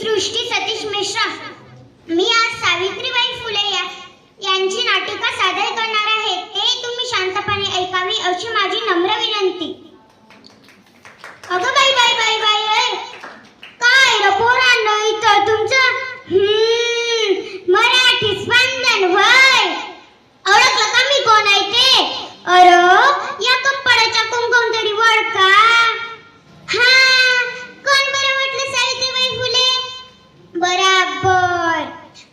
सृष्टी सतीश मिश्रा. मी आज सावित्रीबाई फुले यांची नाटिका सादर करणार आहे. ते तुम्ही शांतपणे ऐकावी अशी माझी नम्र विनंती. अगं बाई बाई बाई बाई, काय र पोरांनो इथं तुमचं मराठी स्पंदन होय. ओळखलं का मी कोण आहे ते? अरे या कंपडाच्या कुंकुम तरी वळका. हा कोण बरं म्हटलं? सावित्रीबाई फुले. बराबर.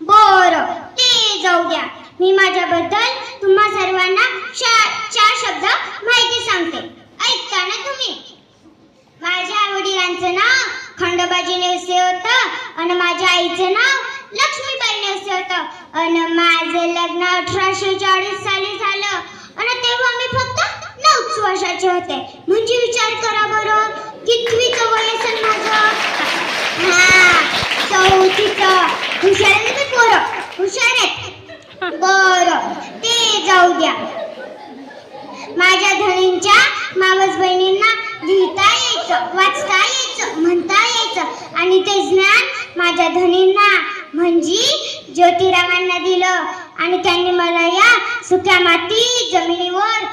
बर ते जाऊ द्या. मी माझ्याबद्दल तुम्हा सर्वांना चार शब्द माहिती सांगते. ऐकता ना तुम्ही? माझ्या वडिलांचं नाव खंडोबाजी नेवसे होतं आणि माझ्या आईचं नाव लक्ष्मीबाई नेवसे होतं आणि माझं लग्न 1840 साली झालं आणि तेव्हा मी फक्त 9 वर्षाचे होते. म्हणजे विचार करा बरं, कितवीचं वय असेल माझं? हा 4थीचं. हुशार आहे ना पोरं? हुशार आहेत. बरं ते जाऊ द्या. माझ्या धनींच्या मावस बहिणींना लिहिता यायचं, वाचता यायचं, म्हणता यायचं आणि ते ज्ञान माझ्या धनींना म्हणजे ज्योतिरावांना दिलं आणि त्यांनी मला या सुक्या माती जमिनीवर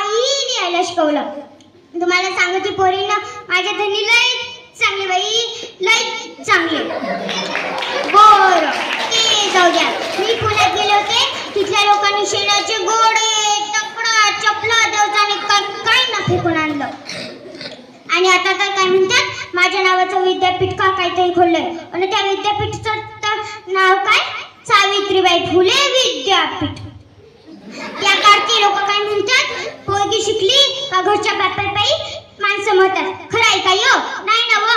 लिहायला शिकवलं. तुम्हाला सांगते पोरींना, माझ्या धनी लय चांगली बाई, लय चांगली. बर ते जाऊ द्या. मी पुण्यात गेले होते. तिथल्या लोकांनी शेणाचे गोडे तकडा चपला देवताने काय ना फेकून आणलं. आणि आता तर काय म्हणतात, माझ्या नावाचं विद्यापीठ का काहीतरी खोललंय आणि त्या विद्यापीठाचं नाव काय? सावित्रीबाई फुले विद्यापीठ. त्या काळचे लोक काय म्हणतात, पोरगी शिकली का घरच्या बापाई माणसं म्हणतात. खरं आहे का? नाही ना व.